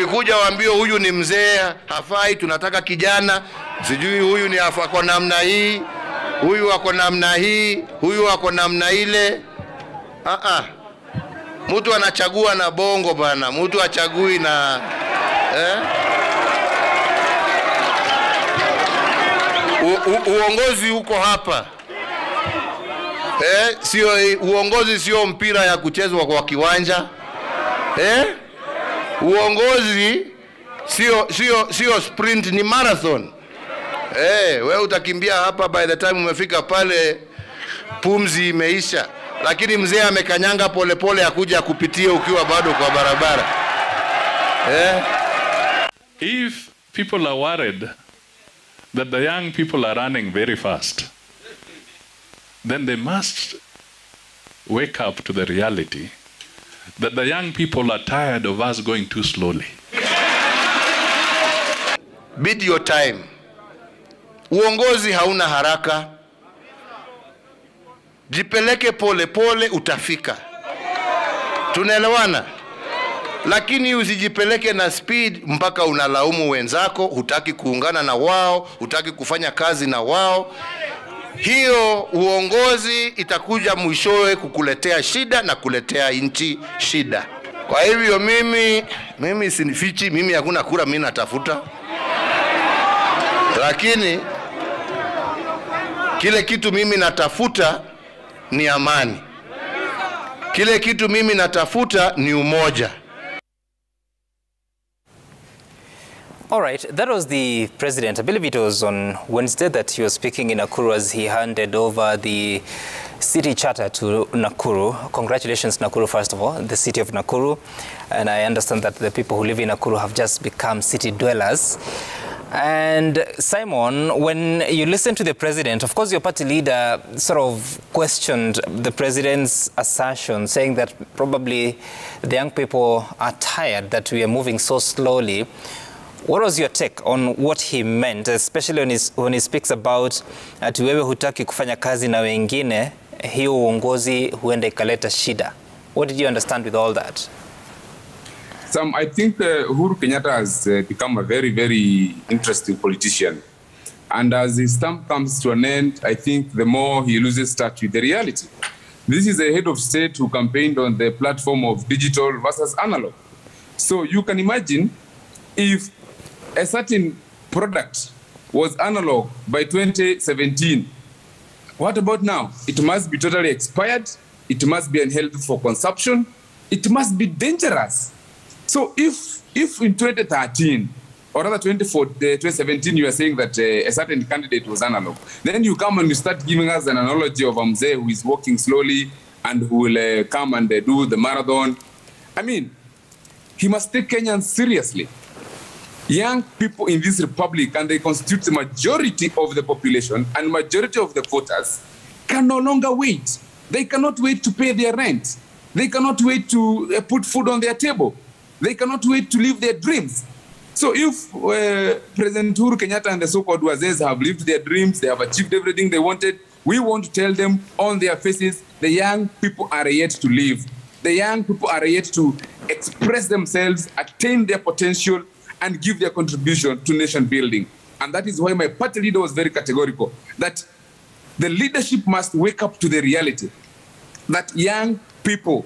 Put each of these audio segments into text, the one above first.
Wakikuja waambie huyu ni mzee, hafai, tunataka kijana, sijui huyu ni ako namna hii, huyu ako namna hii, huyu ako namna ile. Mtu anachagua na bongo bana, mtu achagui na uongozi uko hapa. Sio uongozi, sio mpira ya kuchezwa kwa kiwanja. Uongozi sio sprint, ni marathon. Wewe utakimbia hapa, by the time umefika pale pumzi imeisha. Lakini mzee amekanyanga polepole akuja kupitia ukiwa bado kwa barabara. If people are worried that the young people are running very fast, then they must wake up to the reality that the young people are tired of us going too slowly. Bid your time. Uongozi hauna haraka. Jipeleke pole pole utafika. Tunaelewana? Lakini usijipeleke na speed mpaka unalaumu wenzako, hutaki kuungana na wao, hutaki kufanya kazi na wao. Hiyo uongozi itakuja mwishowe kukuletea shida na kuletea nchi shida. Kwa hivyo mimi sinifichi, mimi hakuna kura mimi natafuta. Lakini kile kitu mimi natafuta ni amani. Kile kitu mimi natafuta ni umoja. All right, that was the president. I believe it was on Wednesday that he was speaking in Nakuru as he handed over the city charter to Nakuru. Congratulations, Nakuru, first of all, the city of Nakuru. And I understand that the people who live in Nakuru have just become city dwellers. And Simon, when you listen to the president, of course your party leader sort of questioned the president's assertion, saying that probably the young people are tired, that we are moving so slowly. What was your take on what he meant, especially when he speaks about ati wewe hutaki kufanya kazi na wengine, hiyo uongozi huenda ikaleta shida? What did you understand with all that? I think Uhuru Kenyatta has become a very, very interesting politician. And as his term comes to an end, I think the more he loses touch with the reality. This is a head of state who campaigned on the platform of digital versus analog. So you can imagine if a certain product was analog by 2017, what about now? It must be totally expired. It must be unhealthy for consumption. It must be dangerous. So if in 2013, or rather 2017, you are saying that a certain candidate was analog, then you come and you start giving us an analogy of a mzee who is walking slowly and who will come and do the marathon. I mean, he must take Kenyans seriously. Young people in this republic, and they constitute the majority of the population and majority of the voters, can no longer wait. They cannot wait to pay their rent. They cannot wait to put food on their table. They cannot wait to live their dreams. So if President Uhuru Kenyatta and the so-called Wazes have lived their dreams, they have achieved everything they wanted, we want to tell them on their faces, the young people are yet to live. The young people are yet to express themselves, attain their potential, and give their contribution to nation building. And that is why my party leader was very categorical, that the leadership must wake up to the reality that young people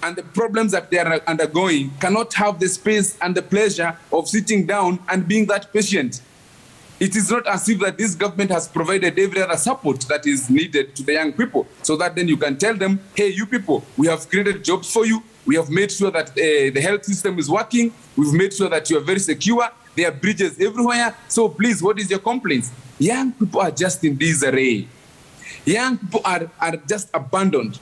and the problems that they are undergoing cannot have the space and the pleasure of sitting down and being that patient. It is not as if that this government has provided every other support that is needed to the young people, so that then you can tell them, hey, you people, we have created jobs for you. We have made sure that the health system is working. We've made sure that you are very secure. There are bridges everywhere. So please, what is your complaints? Young people are just in disarray. Young people are just abandoned.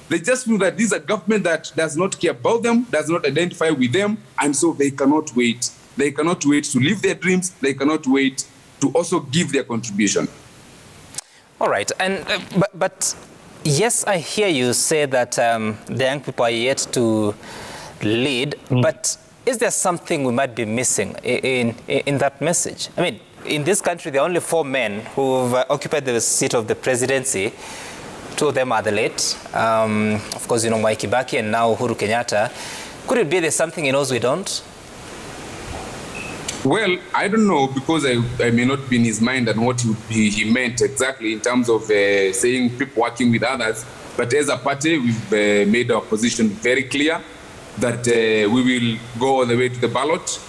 They just feel that this is a government that does not care about them, does not identify with them, and so they cannot wait. They cannot wait to live their dreams. They cannot wait to also give their contribution. All right, and but yes, I hear you say that the young people are yet to lead, but is there something we might be missing in that message? I mean, in this country, there are only 4 men who've occupied the seat of the presidency. 2 of them are the late. Of course, you know, Mwai Kibaki and now Uhuru Kenyatta. Could it be there's something he knows we don't? Well, I don't know, because I may not be in his mind and what he meant exactly in terms of saying people working with others. But as a party, we've made our position very clear that we will go all the way to the ballot.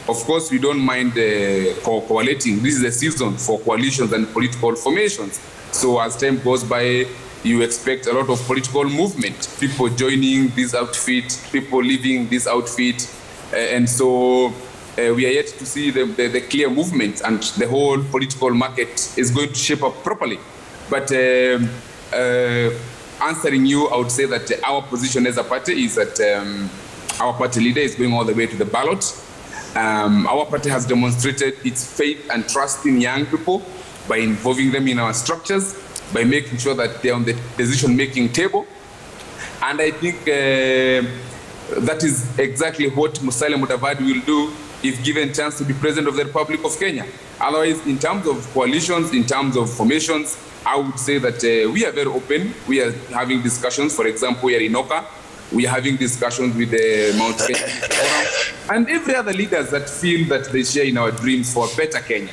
Of course, we don't mind coaliting. This is a season for coalitions and political formations. So as time goes by, you expect a lot of political movement, people joining this outfit, people leaving this outfit. And so we are yet to see the clear movement, and the whole political market is going to shape up properly. But answering you, I would say that our position as a party is that our party leader is going all the way to the ballot. Our party has demonstrated its faith and trust in young people by involving them in our structures, by making sure that they're on the decision-making table. And I think that is exactly what Musalia Mudavadi will do if given chance to be President of the Republic of Kenya. Otherwise, in terms of coalitions, in terms of formations, I would say that we are very open. We are having discussions. For example, we are in Oka. We are having discussions with the Mount Kenya Forum and every other leaders that feel that they share in our dreams for a better Kenya.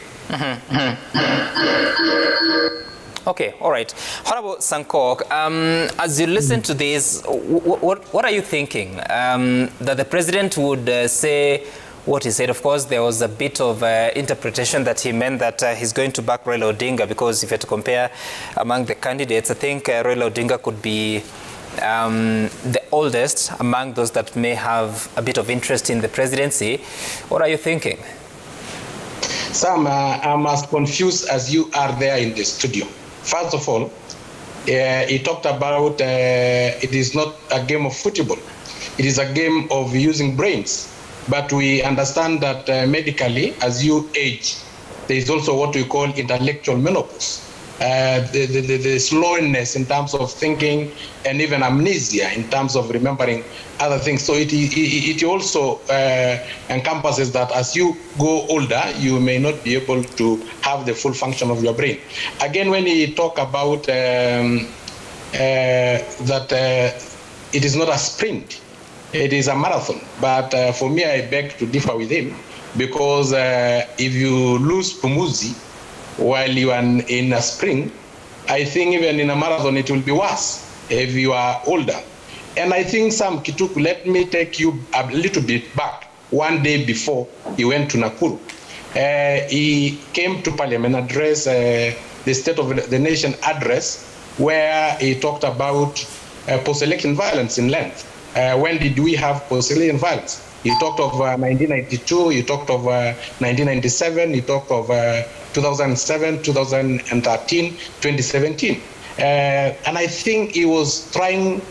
Okay, all right. Honorable Sankok, as you listen to this, what are you thinking? That the president would say what he said? Of course, there was a bit of interpretation that he meant that he's going to back Raila Odinga, because if you had to compare among the candidates, I think Raila Odinga could be the oldest among those that may have a bit of interest in the presidency. What are you thinking? Sam, I'm as confused as you are there in the studio. First of all, he talked about it is not a game of football. It is a game of using brains. But we understand that medically, as you age, there is also what we call intellectual menopause. The slowness in terms of thinking, and even amnesia in terms of remembering other things. So it also encompasses that as you go older, you may not be able to have the full function of your brain. Again, when he talk about that it is not a sprint, it is a marathon. But for me, I beg to differ with him, because if you lose Pumuzi while you are in a sprint, I think even in a marathon it will be worse if you are older. And I think Sam Kituku, let me take you a little bit back. One day before he went to Nakuru, he came to Parliament, address the State of the Nation address, where he talked about post-election violence in length. When did we have post-election violence? He talked of 1992, he talked of 1997, he talked of 2007, 2013, 2017. And I think he was trying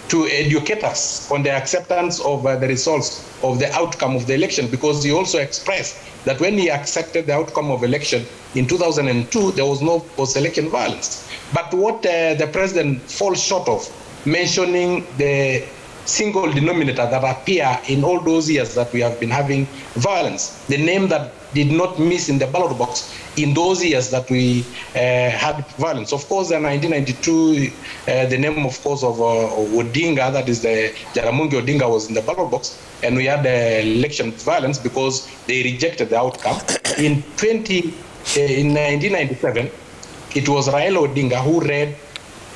to educate us on the acceptance of the results of the outcome of the election, because he also expressed that when he accepted the outcome of election in 2002, there was no post-election violence. But what the president falls short of, mentioning the single denominator that appear in all those years that we have been having violence, the name that did not miss in the ballot box in those years that we had violence. Of course, in 1992, the name, of course, of Odinga, that is the Jaramogi Odinga, was in the ballot box, and we had election violence because they rejected the outcome. In 1997, it was Raila Odinga who read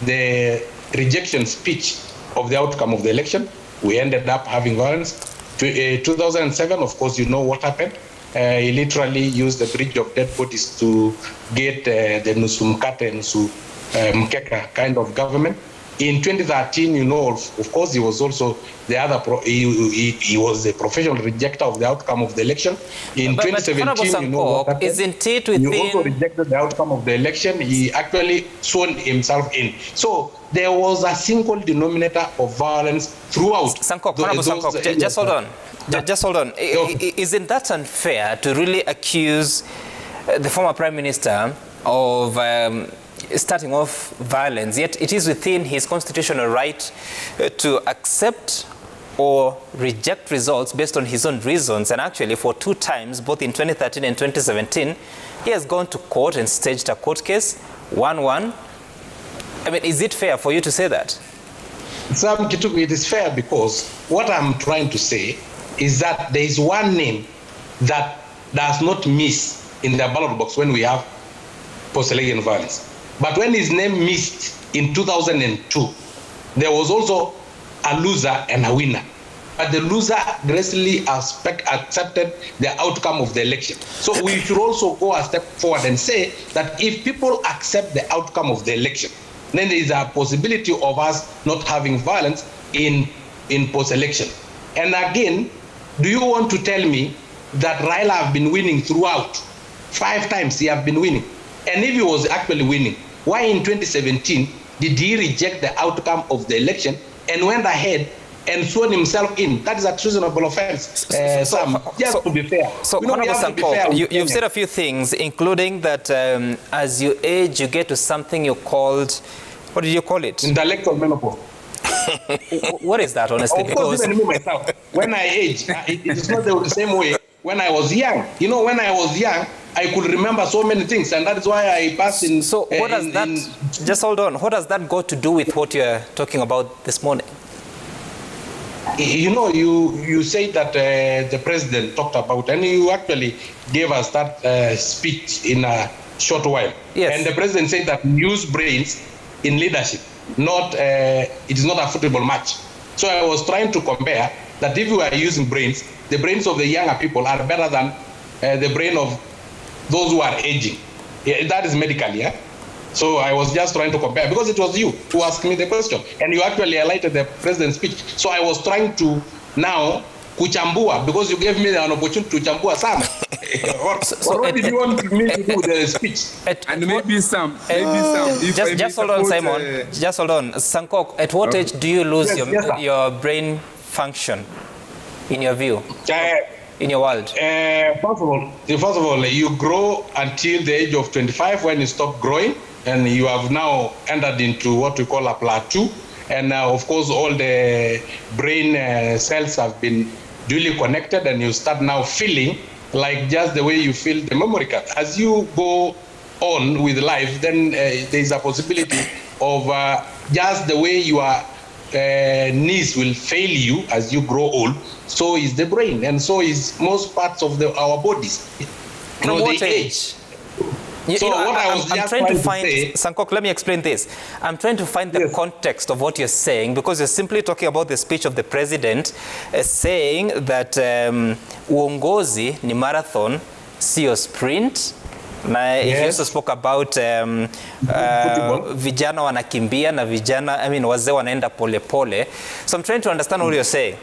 the rejection speech of the outcome of the election. We ended up having violence. 2007, of course, you know what happened. He literally used the bridge of dead bodies to get the nusu mkate, nusu mkeka kind of government. In 2013, you know, of course, he was also the other, he was a professional rejecter of the outcome of the election. In 2017, you know what happened? Isn't it within... He also rejected the outcome of the election. He actually sworn himself in. So there was a single denominator of violence throughout. Sankok, just hold on. Just hold on. Isn't that unfair to really accuse the former Prime Minister of starting off violence, yet it is within his constitutional right to accept or reject results based on his own reasons? And actually, for 2 times, both in 2013 and 2017, he has gone to court and staged a court case, 1-1. I mean, is it fair for you to say that? Sam Kituku, it is fair, because what I'm trying to say is that there is one name that does not miss in the ballot box when we have post-election violence. But when his name missed in 2002, there was also a loser and a winner. But the loser gracefully accepted the outcome of the election. So we should also go a step forward and say that if people accept the outcome of the election, then there is a possibility of us not having violence in post-election. And again, do you want to tell me that Raila have been winning throughout? 5 times he have been winning. And if he was actually winning, why in 2017 did he reject the outcome of the election and went ahead and sworn himself in? That is a treasonable offense, Sam, just to be fair. So, you've said a few things, including that as you age, you get to something you called, what did you call it? Intellectual menopause. What is that, honestly? Of course, even me myself, when I age, it is not the same way when I was young. You know, when I was young, I could remember so many things, and that's why I passed in. So what does that, just hold on, what does that got to do with what you're talking about this morning? You know, you say that the president talked about, and you actually gave us that speech in a short while. Yes. And the president said that use brains in leadership, not it is not a football match. So I was trying to compare that if you are using brains, the brains of the younger people are better than the brain of those who are aging. Yeah, that is medically, yeah? So I was just trying to compare, because it was you who asked me the question, and you actually highlighted the president's speech. So I was trying to now kuchambua, because you gave me an opportunity to chambua some. What did you want me to do with the speech? And maybe some. Just hold on, Simon. Just hold on. Sankok, at what age do you lose your brain function, in your view? In your world? First of all, you grow until the age of 25 when you stop growing, and you have now entered into what we call a plateau. And of course, all the brain cells have been duly connected, and you start now feeling like just the way you feel the memory card. As you go on with life, then there is a possibility of just the way you are knees will fail you as you grow old, so is the brain, and so is most parts of our bodies. From what age? I'm trying to find, Sankok, let me explain this. I'm trying to find the context of what you're saying, because you're simply talking about the speech of the president saying that uongozi ni marathon, sio sprint. He also spoke about vijana wanakimbia na vijana, wazee wanaenda pole pole. So I'm trying to understand what you're saying.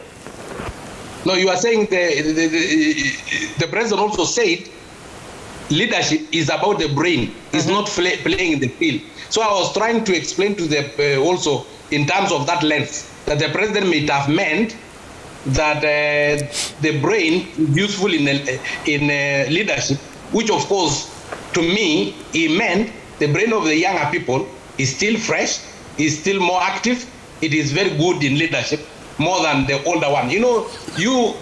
No, you are saying the president also said leadership is about the brain. It's not playing in the field. So I was trying to explain to the also in terms of that lens that the president may have meant that the brain is useful in leadership, which of course, to me, he meant the brain of the younger people is still fresh, is still more active. It is very good in leadership, more than the older one. You know, you,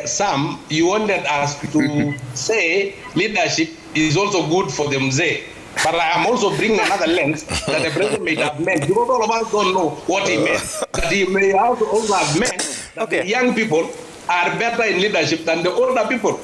Sam, you wanted us to say leadership is also good for the mzee. But I am also bringing another lens that the president may have meant, because all of us don't know what he meant. That he may also have meant that the young people are better in leadership than the older people.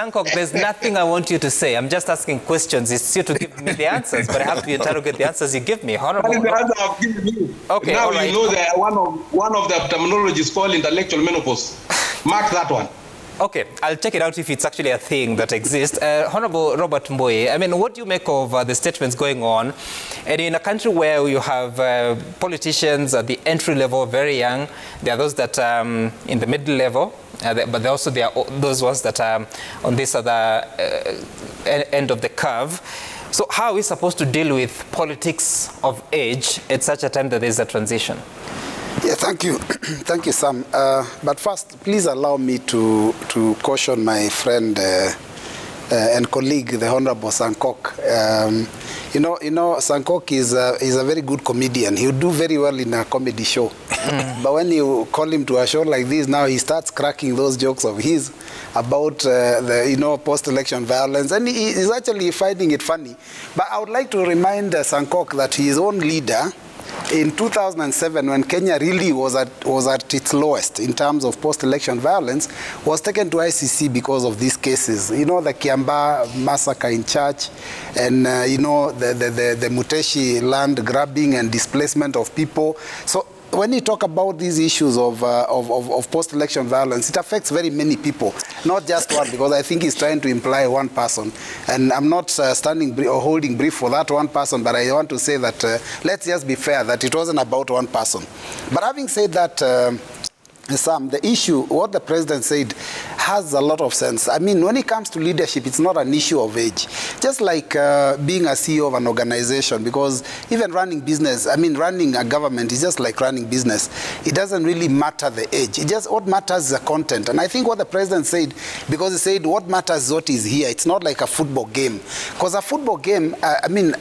Sankok, there's nothing I want you to say. I'm just asking questions. It's you to give me the answers, but I have to interrogate the answers you give me. Honorable. That is the answer I've given you. Okay, now you know that one of the terminologies called intellectual menopause. Mark that one. Okay, I'll check it out if it's actually a thing that exists. Honorable Robert Mboye, what do you make of the statements going on? And in a country where you have politicians at the entry level, very young, there are those that in the middle level, but also there are those ones that are on this other end of the curve. So how are we supposed to deal with politics of age at such a time that there is a transition? Yeah, thank you. Thank you, Sam. But first, please allow me to caution my friend and colleague, the Honorable Sankok. You know, Sankok is a very good comedian. He would do very well in a comedy show. But when you call him to a show like this, now he starts cracking those jokes of his about post-election violence, and he's actually finding it funny. But I would like to remind Sankok that his own leader in 2007, when Kenya really was at its lowest in terms of post-election violence, was taken to ICC because of these cases. You know, the Kiambaa massacre in church, and you know, the Muteshi land grabbing and displacement of people. So when you talk about these issues of post-election violence, it affects very many people, not just one, because I think he's trying to imply one person. And I'm not standing or holding brief for that one person, but I want to say that let's just be fair, that it wasn't about one person. But having said that, Sam, the issue, what the president said, has a lot of sense. I mean, when it comes to leadership, it's not an issue of age. Just like being a CEO of an organization, because even running business, I mean, running a government is just like running business. It doesn't really matter the age. It just, what matters is the content. And I think what the president said, because he said what matters is what is here. It's not like a football game. Because a football game, I mean,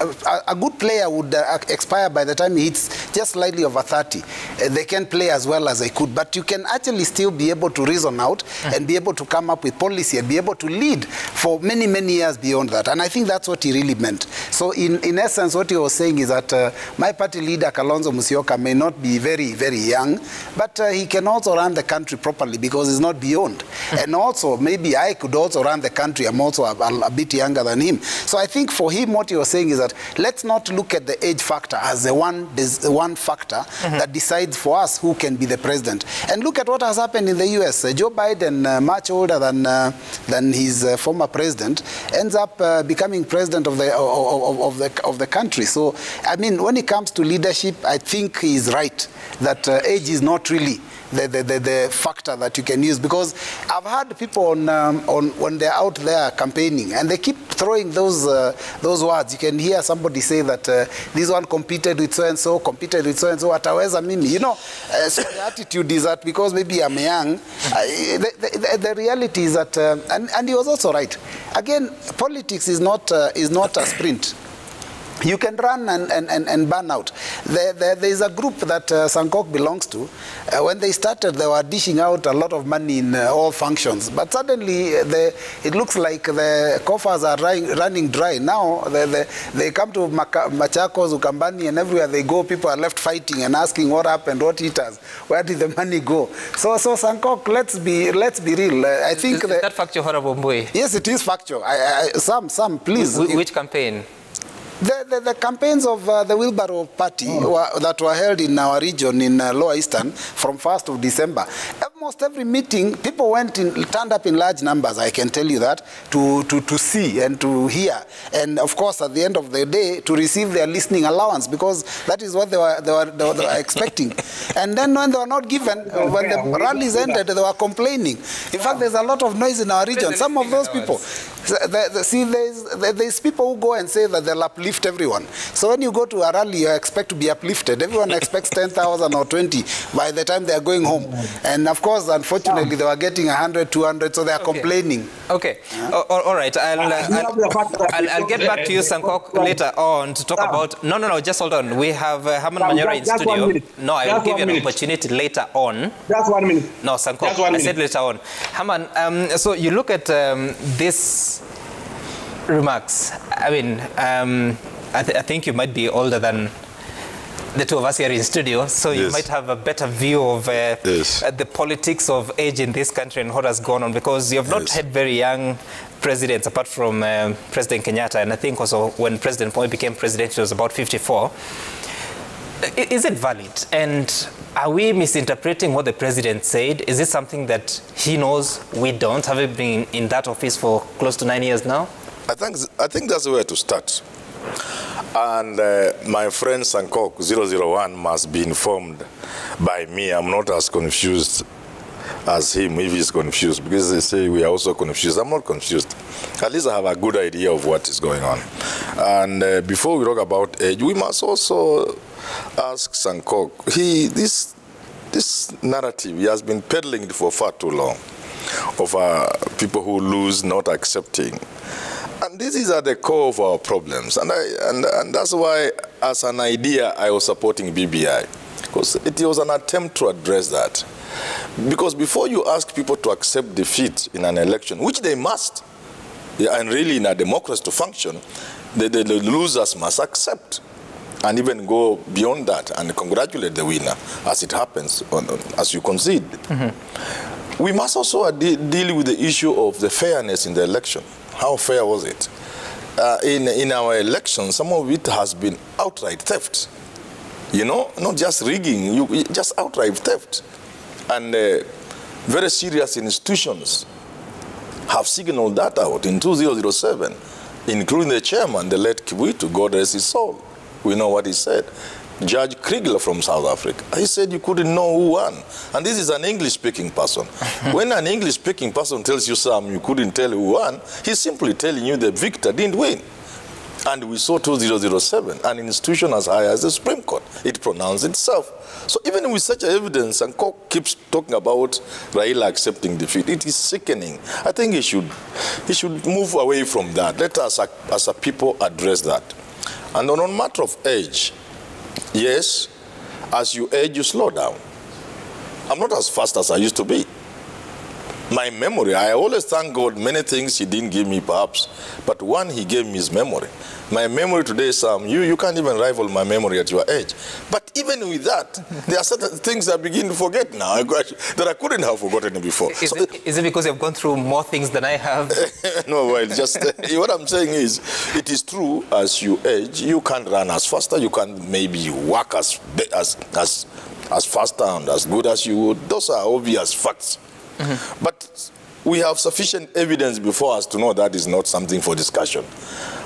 a good player would expire by the time he hits just slightly over 30. They can play as well as they could, but you can actually still be able to reason out and be able to come up with policy and be able to lead for many, many years beyond that. And I think that's what he really meant. So in essence, what he was saying is that my party leader, Kalonzo Musyoka, may not be very, very young, but he can also run the country properly because he's not beyond. And also, maybe I could also run the country. I'm also a bit younger than him. So I think for him, what he was saying is that let's not look at the age factor as the one factor that decides for us who can be the president. And look at what has happened in the US. Joe Biden, much older than his former president, ends up becoming president of the country. So, I mean, when it comes to leadership, I think he's right that age is not really the factor that you can use, because I've heard people when they're out there campaigning and they keep throwing those words. You can hear somebody say that this one competed with so-and-so, ataweza mimi. You know, so the attitude is that because maybe I'm young, the reality is that, and he was also right. Again, politics is not a sprint. You can run and burn out. There is a group that Sankok belongs to. When they started, they were dishing out a lot of money in all functions. But suddenly, it looks like the coffers are running dry. Now, they come to Machakos, Ukambani, and everywhere they go, people are left fighting and asking what happened, what hit us, where did the money go? So Sankok, let's be real. I think is that factual, Honorable Mbui? Yes, it is factual. Sam, please. Which campaign? The campaigns of the Wheelbarrow Party that were held in our region in Lower Eastern from 1st of December. Almost every meeting, people turned up in large numbers, I can tell you that, to see and to hear. And of course, at the end of the day, to receive their listening allowance, because that is what they were expecting. And then when they were not given, when the rallies ended, they were complaining. In fact, there's a lot of noise in our region. Some of those people, see, there's people who go and say that they'll uplift everyone. So when you go to a rally, you expect to be uplifted. Everyone expects 10,000 or 20 by the time they are going home. And of course, unfortunately, they were getting 100, 200, so they are complaining. Okay. All right. I'll get back to you, Sankok, later on to talk about... No, just hold on. We have Herman Manyora in studio. No, I will give you an opportunity later on. Just 1 minute. No, Sankok, I said later on. Herman, so you look at this remarks. I mean, I think you might be older than the two of us here in studio, so you might have a better view of the politics of age in this country and what has gone on, because you have not had very young presidents apart from President Kenyatta, and I think also when President Moi became president, he was about 54. Is it valid? And are we misinterpreting what the president said? Is it something that he knows we don't, having been in that office for close to 9 years now? I think that's where to start. And my friend Sankok 001 must be informed by me. I'm not as confused as him if he's confused, because they say we are also confused. I'm not confused. At least I have a good idea of what is going on. And before we talk about age, we must also ask Sankok. This narrative, he has been peddling it for far too long, of people who lose, not accepting. And this is at the core of our problems. And that's why, as an idea, I was supporting BBI, because it was an attempt to address that. Because before you ask people to accept defeat in an election, which they must, and really in a democracy to function, the losers must accept. and even go beyond that and congratulate the winner as it happens, as you concede. We must also deal with the issue of the fairness in the election. How fair was it? In our election, some of it has been outright theft. You know, not just rigging, just outright theft. And very serious institutions have signaled that out in 2007, including the chairman, the late Kibuitu, God rest his soul. We know what he said. Judge Kriegler from South Africa. He said you couldn't know who won. And this is an English-speaking person. When an English-speaking person tells you something you couldn't tell who won, he's simply telling you the victor didn't win. And we saw 2007, an institution as high as the Supreme Court. It pronounced itself. So even with such evidence, and Kok keeps talking about Raila accepting defeat, it is sickening. I think he should move away from that. Let us, as a people, address that. And on a matter of age, yes, as you age, you slow down. I'm not as fast as I used to be. My memory, I always thank God many things he didn't give me perhaps, but one he gave me his memory. My memory today, Sam, you can't even rival my memory at your age. But even with that, there are certain things I begin to forget now that I couldn't have forgotten before. Is it because you've gone through more things than I have? No, well, just what I'm saying is, it is true as you age, you can't run as faster, you can't maybe work as faster and as good as you would. Those are obvious facts. But we have sufficient evidence before us to know that is not something for discussion.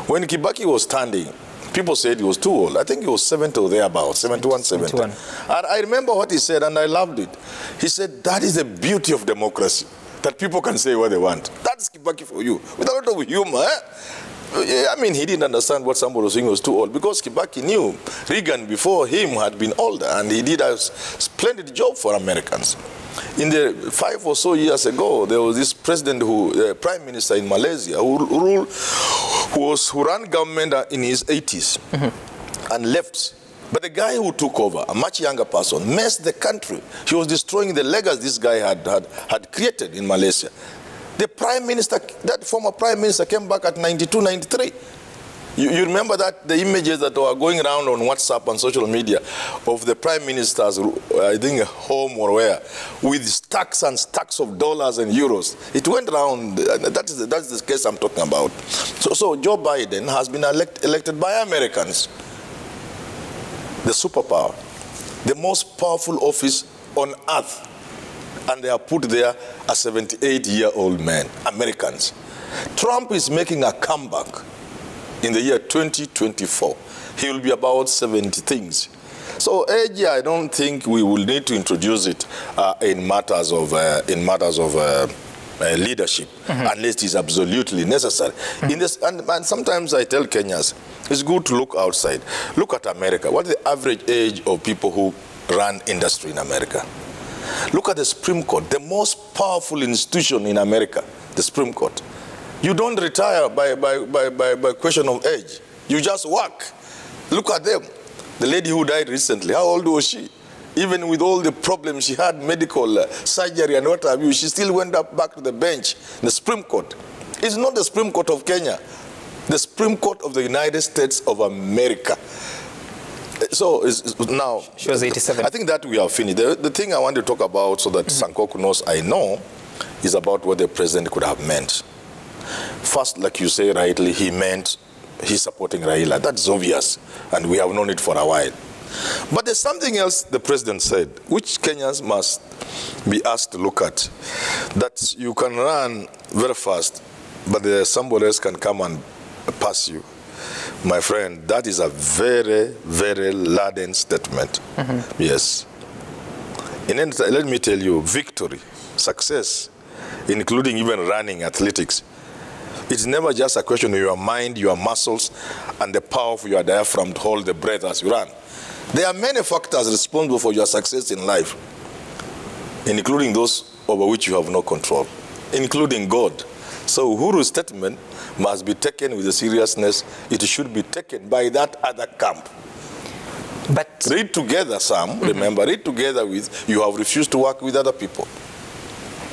When Kibaki was standing, people said he was too old. I think he was 70 or thereabouts, 71, 70. And I remember what he said, and I loved it. He said, that is the beauty of democracy, that people can say what they want. That's Kibaki for you, with a lot of humor. I mean, he didn't understand what somebody was saying was too old, because Kibaki knew Reagan before him had been older, and he did a splendid job for Americans. In the 5 or so years ago, there was this president prime minister in Malaysia who ran government in his 80s and left. But the guy who took over, a much younger person, messed the country. He was destroying the legacy this guy had created in Malaysia. The prime minister, that former prime minister, came back at 92, 93. You remember that, the images that were going around on WhatsApp and social media of the prime minister's, I think, home or where, with stacks and stacks of dollars and euros. It went around. That's the case I'm talking about. So Joe Biden has been elected by Americans, the superpower, the most powerful office on earth. And they are put there a 78-year-old man, Americans. Trump is making a comeback. In the year 2024, he will be about 70 things. So age, I don't think we will need to introduce it in matters of leadership, unless it is absolutely necessary. In this, and sometimes I tell Kenyans, it's good to look outside. Look at America. What is the average age of people who run industry in America? Look at the Supreme Court, the most powerful institution in America, the Supreme Court. You don't retire by question of age. You just work. Look at them. The lady who died recently, how old was she? Even with all the problems she had, medical, surgery and what have you, she still went back to the bench. The Supreme Court. It's not the Supreme Court of Kenya. The Supreme Court of the United States of America. So now, she was 87. I think that we have finished. The thing I want to talk about, so that Sankok knows I know, is about what the president could have meant. First, like you say rightly, he meant he's supporting Raila. That's obvious, and we have known it for a while. But there's something else the president said, which Kenyans must be asked to look at, that you can run very fast, but somebody else can come and pass you. My friend, that is a very, very laden statement. Yes. Let me tell you, victory, success, including even running athletics, it's never just a question of your mind, your muscles, and the power of your diaphragm to hold the breath as you run. There are many factors responsible for your success in life, including those over which you have no control, including God. So Uhuru's statement must be taken with the seriousness it should be taken by that other camp. But read together, Sam, remember, read together with, you have refused to work with other people.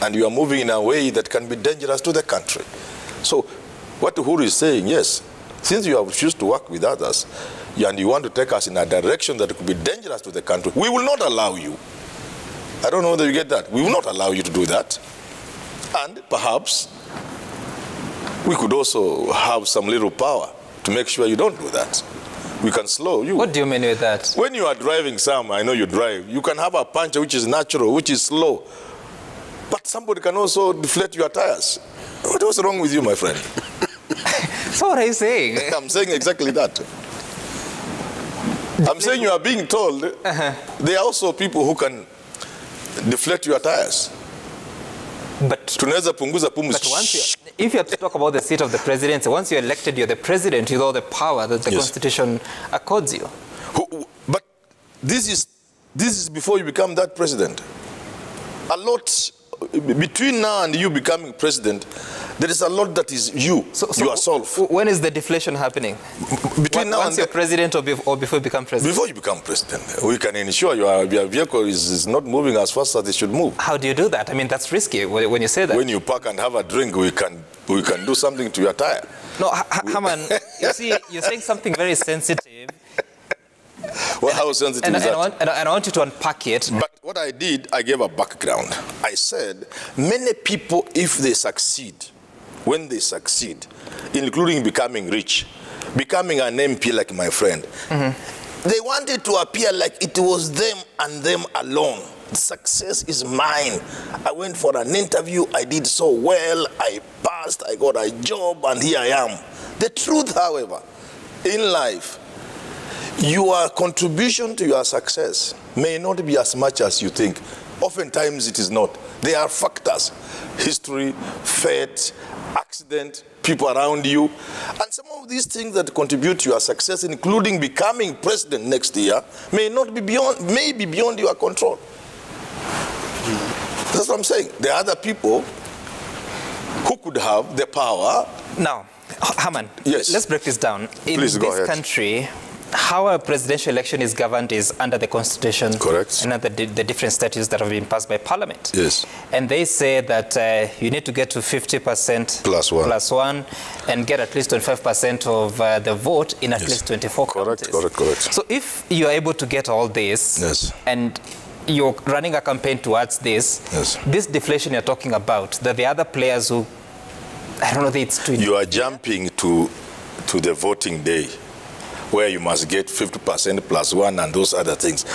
And you are moving in a way that can be dangerous to the country. So what Uhuru is saying, yes, since you have refused to work with others, and you want to take us in a direction that could be dangerous to the country, we will not allow you. I don't know whether you get that. We will not allow you to do that. And perhaps we could also have some little power to make sure you don't do that. We can slow you. What do you mean with that? When you are driving I know you drive, you can have a puncher which is natural, which is slow. But somebody can also deflate your tires. What was wrong with you, my friend? So what are you saying? I'm saying exactly that. I'm saying you are being told there are also people who can deflate your tires. But once if you have to talk about the seat of the presidency, once you're elected, you're the president with all the power that the Constitution accords you. But this is before you become that president. A lot, between now and you becoming president, there is a lot that is yourself. When is the deflation happening? Once you're president or before you become president? Before you become president. We can ensure your vehicle is not moving as fast as it should move. How do you do that? I mean, that's risky when you say that. When you park and have a drink, we can do something to your tire. No, Haman, you see, you're saying something very sensitive. Well, how sensitive is that? And I want you to unpack it. But what I did, I gave a background. I said, many people, if they succeed, when they succeed, including becoming rich, becoming an MP like my friend, they wanted to appear like it was them and them alone. Success is mine. I went for an interview, I did so well, I passed, I got a job, and here I am. The truth, however, in life, your contribution to your success may not be as much as you think. Oftentimes it is not. There are factors: history, fate, accident, people around you. And some of these things that contribute to your success, including becoming president next year, may be beyond your control. That's what I'm saying. There are other people who could have the power. Now, Haman, yes. Let's break this down. Please go ahead. In this country, how a presidential election is governed is under the Constitution. Correct. And under the different statutes that have been passed by Parliament. Yes. And they say that you need to get to 50% plus one and get at least 25% of the vote in at least 24 counties. Correct. So if you are able to get all this, and you're running a campaign towards this, this deflation you're talking about, that the other players who, I don't know, it's too... You are jumping to the voting day, where you must get 50% plus one and those other things.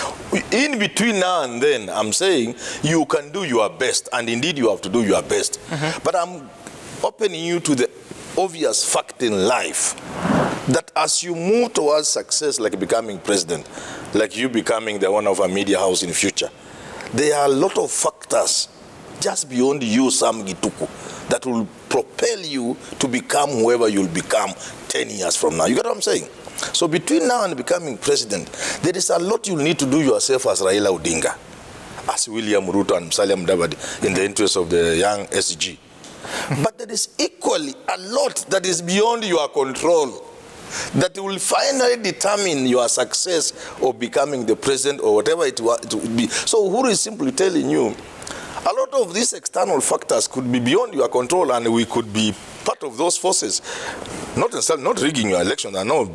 In between now and then, I'm saying you can do your best, and indeed you have to do your best. But I'm opening you to the obvious fact in life that as you move towards success, like becoming president, like you becoming the owner of a media house in the future, there are a lot of factors just beyond you, Sam Gituku, that will propel you to become whoever you'll become 10 years from now. You get what I'm saying? So between now and becoming president, there is a lot you'll need to do yourself as Raila Odinga, as William Ruto and Musalia Mudavadi, in the interest of the young SG. But there is equally a lot that is beyond your control, that will finally determine your success of becoming the president or whatever it will be. So Uhuru is simply telling you, a lot of these external factors could be beyond your control, and we could be part of those forces. Not rigging your election. I know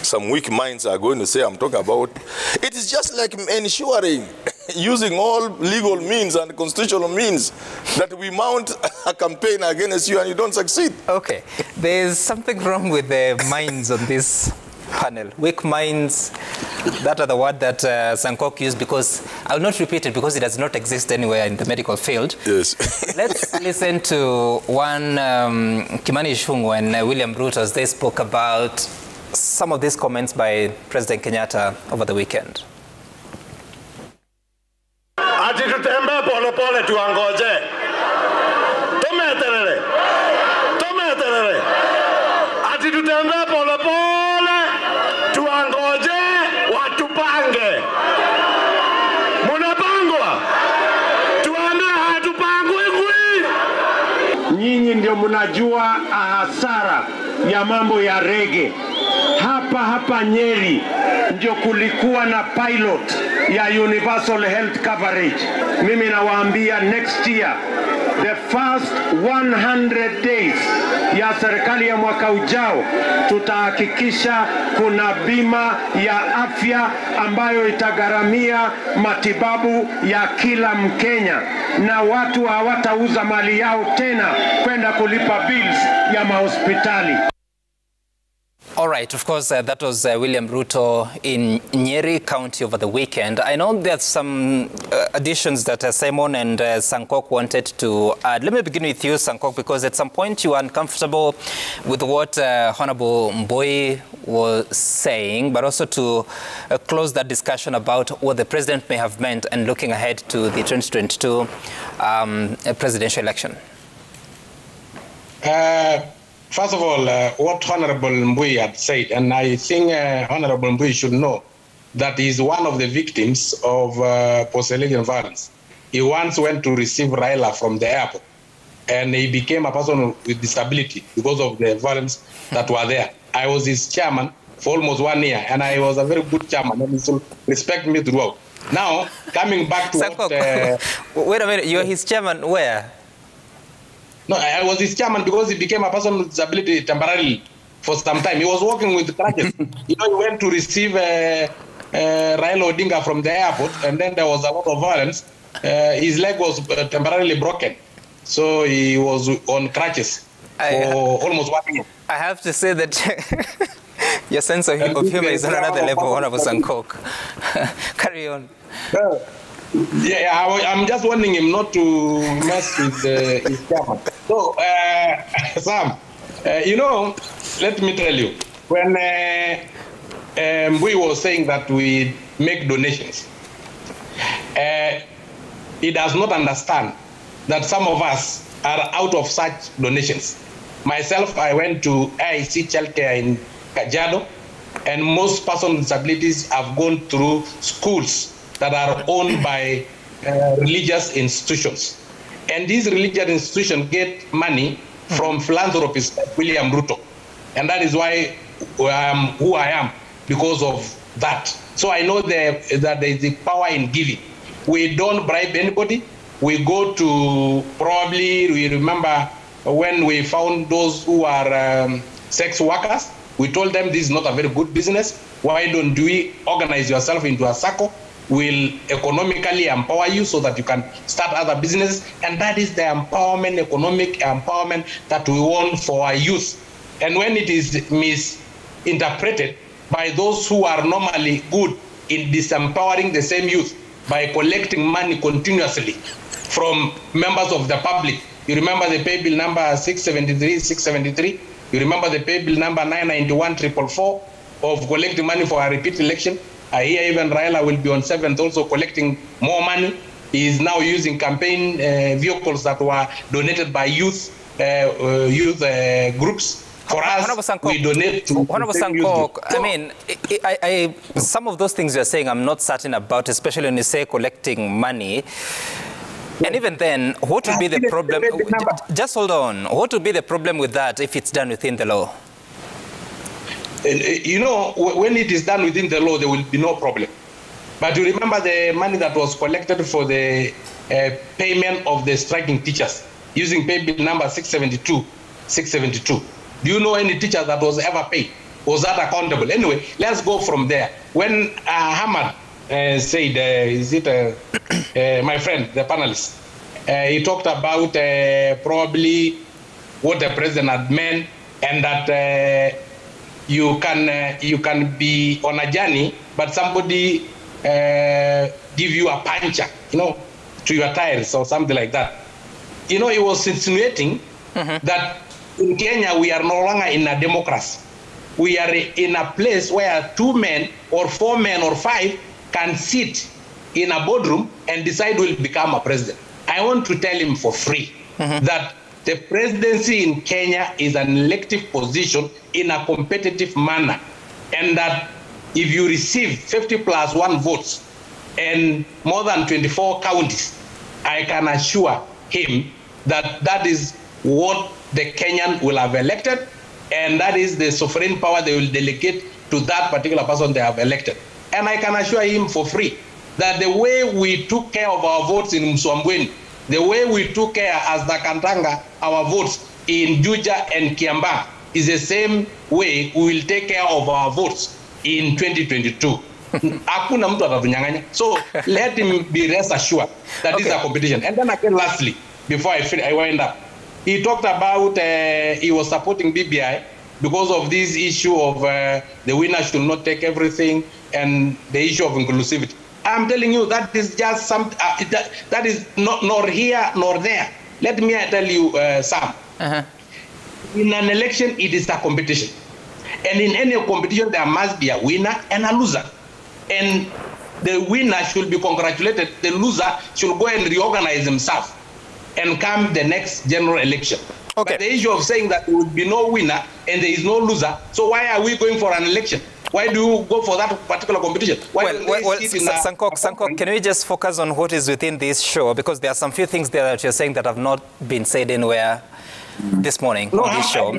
some weak minds are going to say I'm talking about. It is just like ensuring, using all legal means and constitutional means, that we mount a campaign against you and you don't succeed. Okay. There's something wrong with the minds on this panel. Weak minds, that are the word that Sankok used, because I will not repeat it because it does not exist anywhere in the medical field. Yes. Let's listen to one Kimani Ichung'wah and William Ruto as they spoke about some of these comments by President Kenyatta over the weekend. Ati tutembe pole pole tuangoje. Tumeterere. Ati tutembe pole pole tuangoje watupange. Munapangwa. Tuambie hatupangwi ngwi. Nyinyi ndio mnajua hasara ya mambo ya rege. Hapa Nyeri ndio kulikuwa na pilot ya universal health coverage. Mimi nawaambia next year the first 100 days ya serikali ya mwaka ujao tutahakikisha kuna bima ya afya ambayo itagharamia matibabu ya kila Mkenya, na watu hawatauza mali yao tena kwenda kulipa bills ya mahospitali. All right, of course, that was William Ruto in Nyeri County over the weekend. I know there's some additions that Simon and Sankok wanted to add. Let me begin with you, Sankok, because at some point you were uncomfortable with what Honorable Mbui was saying, but also to close that discussion about what the president may have meant and looking ahead to the 2022 presidential election. First of all, what Honorable Mbui had said, and I think Honorable Mbui should know that he is one of the victims of post-election violence. He once went to receive Raila from the airport, and he became a person with disability because of the violence that were there. I was his chairman for almost 1 year, and I was a very good chairman, and he should respect me throughout. Now, coming back to what... Wait a minute, you're his chairman where? No, I was his chairman because he became a person with disability temporarily for some time. He was working with crutches. You know, he went to receive Raila Odinga from the airport, and then there was a lot of violence. His leg was temporarily broken, so he was on crutches for almost 1 year. I have to say that your sense of humor is on another level, Honorable Sankok. Carry on. Yeah, I'm just warning him not to mess with his chairman. So, Sam, you know, let me tell you, when we were saying that we make donations, he does not understand that some of us are out of such donations. Myself, I went to IC childcare in Kajiado, and most persons with disabilities have gone through schools that are owned by religious institutions. And these religious institutions get money from philanthropists like William Ruto. And that is why I am who I am, because of that. So I know that there is the power in giving. We don't bribe anybody. We go to, probably, we remember when we found those who are sex workers, we told them this is not a very good business. Why don't we organize yourself into a circle? Will economically empower you so that you can start other businesses. And that is the empowerment, economic empowerment that we want for our youth. And when it is misinterpreted by those who are normally good in disempowering the same youth by collecting money continuously from members of the public. You remember the pay bill number 673. You remember the pay bill number 991,444 of collecting money for a repeat election. I hear even Raila will be on 7th also collecting more money. He is now using campaign vehicles that were donated by youth groups. For us, we donate to Honorable Sankok, I mean, some of those things you're saying I'm not certain about, especially when you say collecting money. And even then, what would be the problem? Just hold on. What would be the problem with that if it's done within the law? You know, when it is done within the law, there will be no problem. But you remember the money that was collected for the payment of the striking teachers using pay bill number 672. Do you know any teacher that was ever paid? Was that accountable? Anyway, let's go from there. When Hamad said, my friend, the panelist, he talked about probably what the president had meant, and that you can be on a journey, but somebody give you a puncture, you know, to your tires or something like that. You know, he was insinuating that in Kenya we are no longer in a democracy. We are in a place where 2 men or 4 men or 5 can sit in a boardroom and decide who will become a president. I want to tell him for free that the presidency in Kenya is an elective position in a competitive manner, and that if you receive 50+1 votes and more than 24 counties, I can assure him that that is what the Kenyan will have elected, and that is the sovereign power they will delegate to that particular person they have elected. And I can assure him for free that the way we took care of our votes in Mswambweni The way we took care as the Kantanga, our votes in Juja and Kiambaa is the same way we will take care of our votes in 2022. Hakuna mtu atatunyang'anya. So let him be rest assured that this is a competition. And then again, lastly, before I wind up, he talked about he was supporting BBI because of this issue of the winner should not take everything and the issue of inclusivity. I'm telling you that is just some that is not nor here nor there. Let me tell you, Sam. In an election, it is a competition, and in any competition, there must be a winner and a loser. And the winner should be congratulated. The loser should go and reorganize himself and come the next general election. Okay. But the issue of saying that there will be no winner and there is no loser, so why are we going for an election? Why do you go for that particular competition? Sankok, can we just focus on what is within this show? Because there are some few things there that you're saying that have not been said anywhere this morning on this show.